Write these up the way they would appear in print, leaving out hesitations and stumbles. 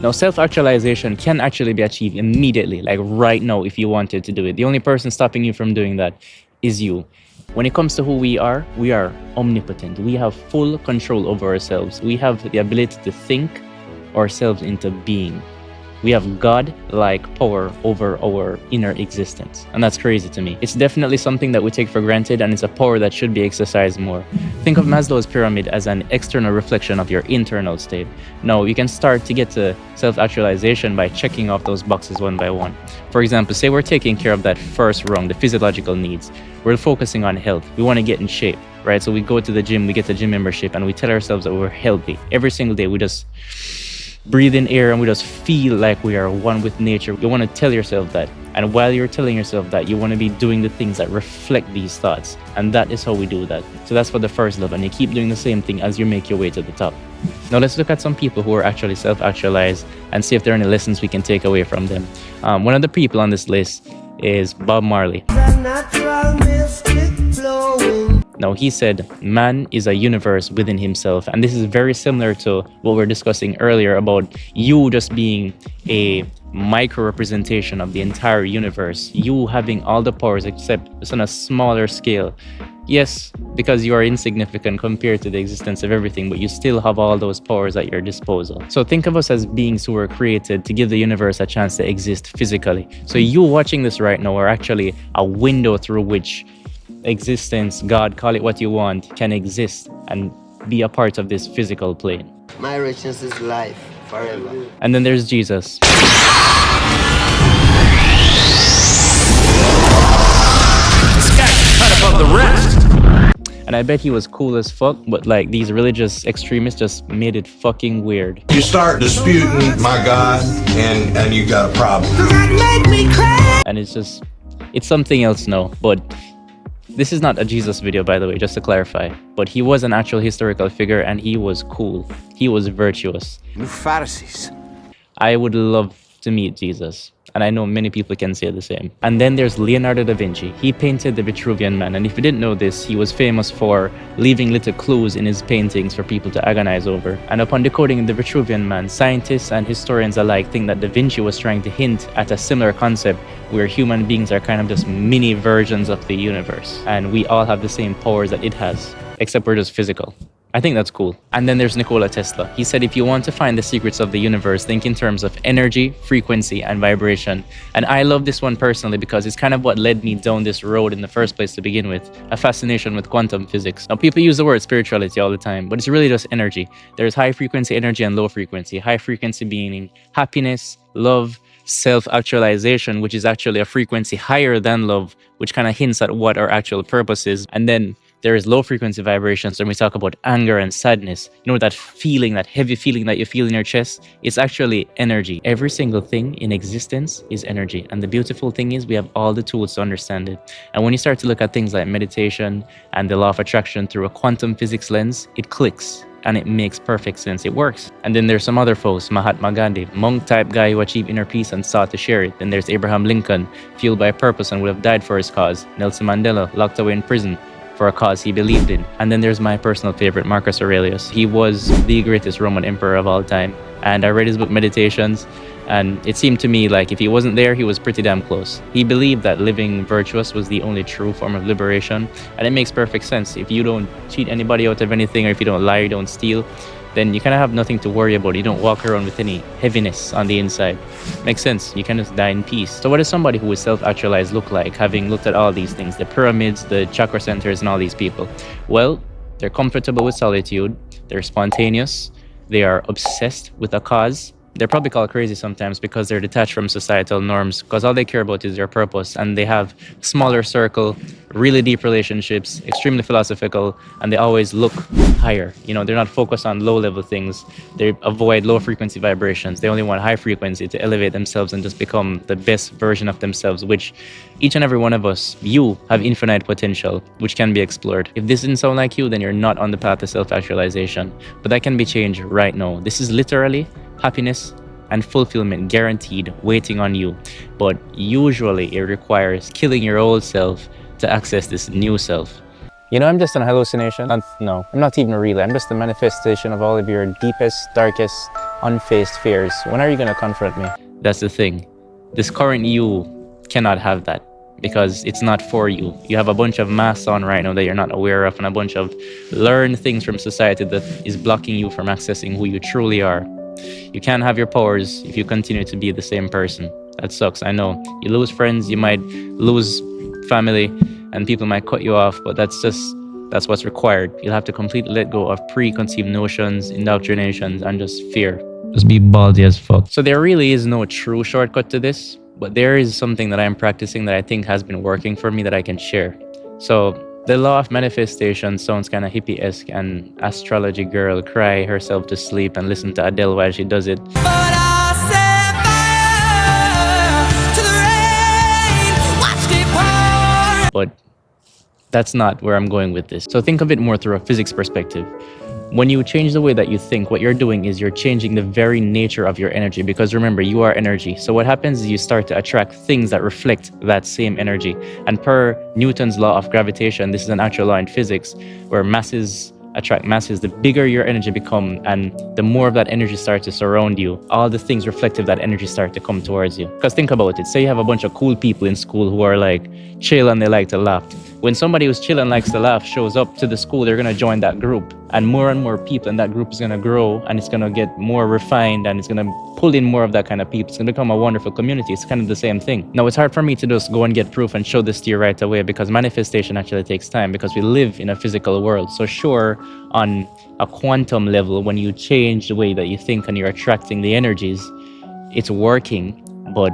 Now, self-actualization can actually be achieved immediately, like right now, if you wanted to do it. The only person stopping you from doing that is you. When it comes to who we are omnipotent. We have full control over ourselves. We have the ability to think ourselves into being. We have God-like power over our inner existence. And that's crazy to me. It's definitely something that we take for granted, and it's a power that should be exercised more. Think of Maslow's pyramid as an external reflection of your internal state. Now, you can start to get to self-actualization by checking off those boxes one by one. For example, say we're taking care of that first rung, the physiological needs. We're focusing on health. We want to get in shape, right? So we go to the gym, we get the gym membership, and we tell ourselves that we're healthy. Every single day, we just breathe in air and we just feel like we are one with nature. You want to tell yourself that. And while you're telling yourself that, you want to be doing the things that reflect these thoughts. And that is how we do that. So that's for the first level. And you keep doing the same thing as you make your way to the top. Now let's look at some people who are actually self-actualized and see if there are any lessons we can take away from them. One of the people on this list is Bob Marley. Now, he said, man is a universe within himself. And this is very similar to what we were discussing earlier about you just being a micro representation of the entire universe. You having all the powers, except it's on a smaller scale. Yes, because you are insignificant compared to the existence of everything, but you still have all those powers at your disposal. So think of us as beings who were created to give the universe a chance to exist physically. So you watching this right now are actually a window through which existence, God, call it what you want, can exist and be a part of this physical plane. My richness is life forever. And then there's Jesus. And I bet he was cool as fuck, but like these religious extremists just made it fucking weird. You start disputing my God and you got a problem. And it's something else now, but this is not a Jesus video, by the way, just to clarify. But he was an actual historical figure and he was cool. He was virtuous. You Pharisees. I would love to meet Jesus. And I know many people can say the same. And then there's Leonardo da Vinci. He painted the Vitruvian Man. And if you didn't know this, he was famous for leaving little clues in his paintings for people to agonize over. And upon decoding the Vitruvian Man, scientists and historians alike think that da Vinci was trying to hint at a similar concept where human beings are kind of just mini versions of the universe. And we all have the same powers that it has, except we're just physical. I think that's cool. And then there's Nikola Tesla. He said, if you want to find the secrets of the universe, think in terms of energy, frequency, and vibration. And I love this one personally because it's kind of what led me down this road in the first place to begin with, a fascination with quantum physics. Now, people use the word spirituality all the time, but it's really just energy. There's high frequency energy and low frequency. High frequency being happiness, love, self-actualization, which is actually a frequency higher than love, which kind of hints at what our actual purpose is. And then there is low frequency vibrations when we talk about anger and sadness. You know, that feeling, that heavy feeling that you feel in your chest, it's actually energy. Every single thing in existence is energy. And the beautiful thing is we have all the tools to understand it. And when you start to look at things like meditation and the law of attraction through a quantum physics lens, it clicks. And it makes perfect sense. It works. And then there's some other folks, Mahatma Gandhi, monk type guy who achieved inner peace and sought to share it. Then there's Abraham Lincoln, fueled by purpose and would have died for his cause. Nelson Mandela, locked away in prison for a cause he believed in. And then there's my personal favorite, Marcus Aurelius. He was the greatest Roman emperor of all time. And I read his book, Meditations, and it seemed to me like if he wasn't there, he was pretty damn close. He believed that living virtuous was the only true form of liberation. And it makes perfect sense. If you don't cheat anybody out of anything, or if you don't lie, you don't steal, then you kind of have nothing to worry about. You don't walk around with any heaviness on the inside. Makes sense. You can just die in peace. So what does somebody who is self-actualized look like, having looked at all these things, the pyramids, the chakra centers, and all these people? Well, they're comfortable with solitude. They're spontaneous. They are obsessed with a cause. They're probably called crazy sometimes because they're detached from societal norms, because all they care about is their purpose, and they have smaller circle, really deep relationships, extremely philosophical, and they always look higher. You know, they're not focused on low-level things. They avoid low-frequency vibrations. They only want high frequency to elevate themselves and just become the best version of themselves, which each and every one of us, you have infinite potential, which can be explored. If this didn't sound like you, then you're not on the path to self-actualization. But that can be changed right now. This is literally happiness and fulfillment guaranteed, waiting on you. But usually it requires killing your old self to access this new self. You know, I'm just an hallucination. No, I'm not even real. I'm just a manifestation of all of your deepest, darkest, unfaced fears. When are you going to confront me? That's the thing. This current you cannot have that because it's not for you. You have a bunch of masks on right now that you're not aware of, and a bunch of learned things from society that is blocking you from accessing who you truly are. You can't have your powers if you continue to be the same person. That sucks. I know. You lose friends, you might lose family, and people might cut you off, but that's what's required. You'll have to completely let go of preconceived notions, indoctrinations, and just fear. Just be baldy as fuck. So there really is no true shortcut to this, but there is something that I'm practicing that I think has been working for me that I can share. So the law of manifestation sounds kind of hippie-esque, and astrology girl cry herself to sleep and listen to Adele while she does it. But I set fire to the rain, watched it pour. But that's not where I'm going with this. So think of it more through a physics perspective. When you change the way that you think, what you're doing is you're changing the very nature of your energy, because remember, you are energy. So what happens is you start to attract things that reflect that same energy. And per Newton's law of gravitation, this is an actual law in physics, where masses attract masses. The bigger your energy become and the more of that energy starts to surround you, all the things reflective of that energy start to come towards you. Because think about it, say you have a bunch of cool people in school who are like chill and they like to laugh. When somebody who's chill and likes to laugh shows up to the school, they're going to join that group, and more people in that group is going to grow, and it's going to get more refined, and it's going to pull in more of that kind of people. It's going to become a wonderful community. It's kind of the same thing. Now, it's hard for me to just go and get proof and show this to you right away, because manifestation actually takes time, because we live in a physical world. So sure, on a quantum level, when you change the way that you think and you're attracting the energies, it's working, but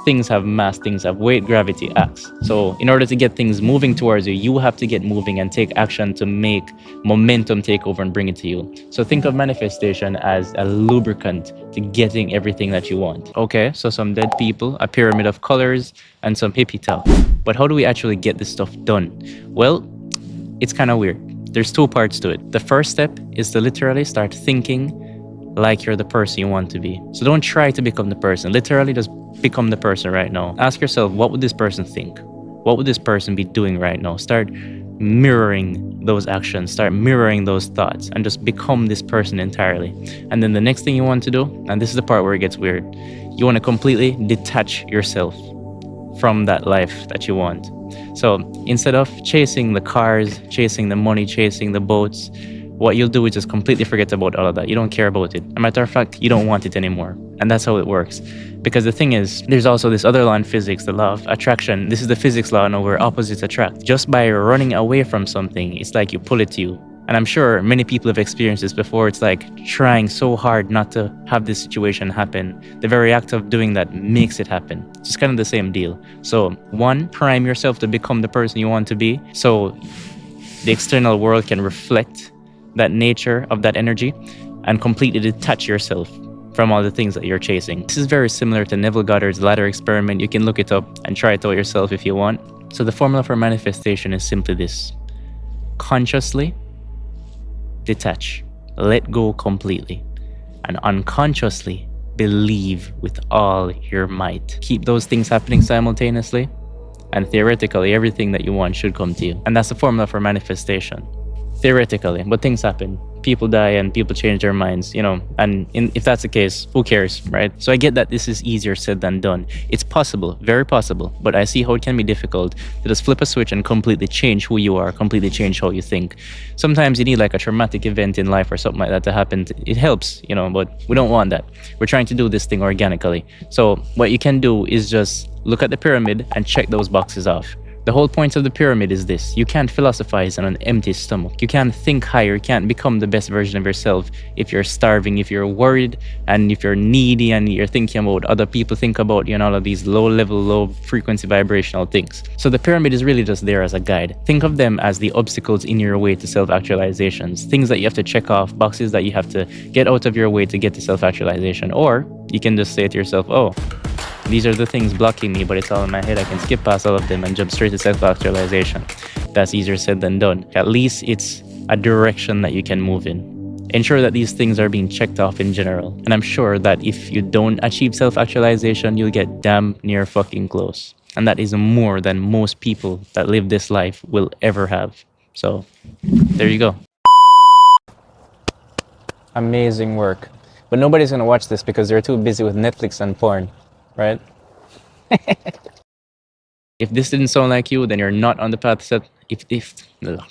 things have mass, things have weight, gravity acts. So in order to get things moving towards you, you have to get moving and take action to make momentum take over and bring it to you. So think of manifestation as a lubricant to getting everything that you want. Okay, so some dead people, a pyramid of colors, and some hippie talk. But how do we actually get this stuff done? Well, it's kind of weird. There's two parts to it. The first step is to literally start thinking like you're the person you want to be. So don't try to become the person. Literally just become the person right now. Ask yourself, what would this person think? What would this person be doing right now? Start mirroring those actions, start mirroring those thoughts, and just become this person entirely. And then the next thing you want to do, and this is the part where it gets weird, you want to completely detach yourself from that life that you want. So instead of chasing the cars, chasing the money, chasing the boats, what you'll do is just completely forget about all of that. You don't care about it. As a matter of fact, you don't want it anymore. And that's how it works. Because the thing is, there's also this other law in physics, the law of attraction. This is the physics law, now, where opposites attract. Just by running away from something, it's like you pull it to you. And I'm sure many people have experienced this before. It's like trying so hard not to have this situation happen. The very act of doing that makes it happen. It's just kind of the same deal. So one, prime yourself to become the person you want to be, so the external world can reflect that nature of that energy, and completely detach yourself from all the things that you're chasing. This is very similar to Neville Goddard's ladder experiment. You can look it up and try it out yourself if you want. So the formula for manifestation is simply this: consciously detach, let go completely, and unconsciously believe with all your might. Keep those things happening simultaneously, and theoretically everything that you want should come to you. And that's the formula for manifestation. Theoretically, but things happen. People die and people change their minds, and if that's the case, who cares, right? So I get that this is easier said than done. It's possible, very possible, but I see how it can be difficult to just flip a switch and completely change who you are, completely change how you think. Sometimes you need like a traumatic event in life or something like that to happen. It helps, but we don't want that. We're trying to do this thing organically. So what you can do is just look at the pyramid and check those boxes off. The whole point of the pyramid is this: you can't philosophize on an empty stomach. You can't think higher. You can't become the best version of yourself if you're starving, if you're worried, and if you're needy, and you're thinking about other people think about you and all of these low-level, low-frequency vibrational things. So the pyramid is really just there as a guide. Think of them as the obstacles in your way to self-actualizations, things that you have to check off, boxes that you have to get out of your way to get to self-actualization. Or you can just say to yourself, oh, these are the things blocking me, but it's all in my head. I can skip past all of them and jump straight to self-actualization. That's easier said than done. At least it's a direction that you can move in. Ensure that these things are being checked off in general. And I'm sure that if you don't achieve self-actualization, you'll get damn near fucking close. And that is more than most people that live this life will ever have. So there you go. Amazing work. But nobody's gonna watch this because they're too busy with Netflix and porn, right? If this didn't sound like you, then you're not on the path set. Ugh.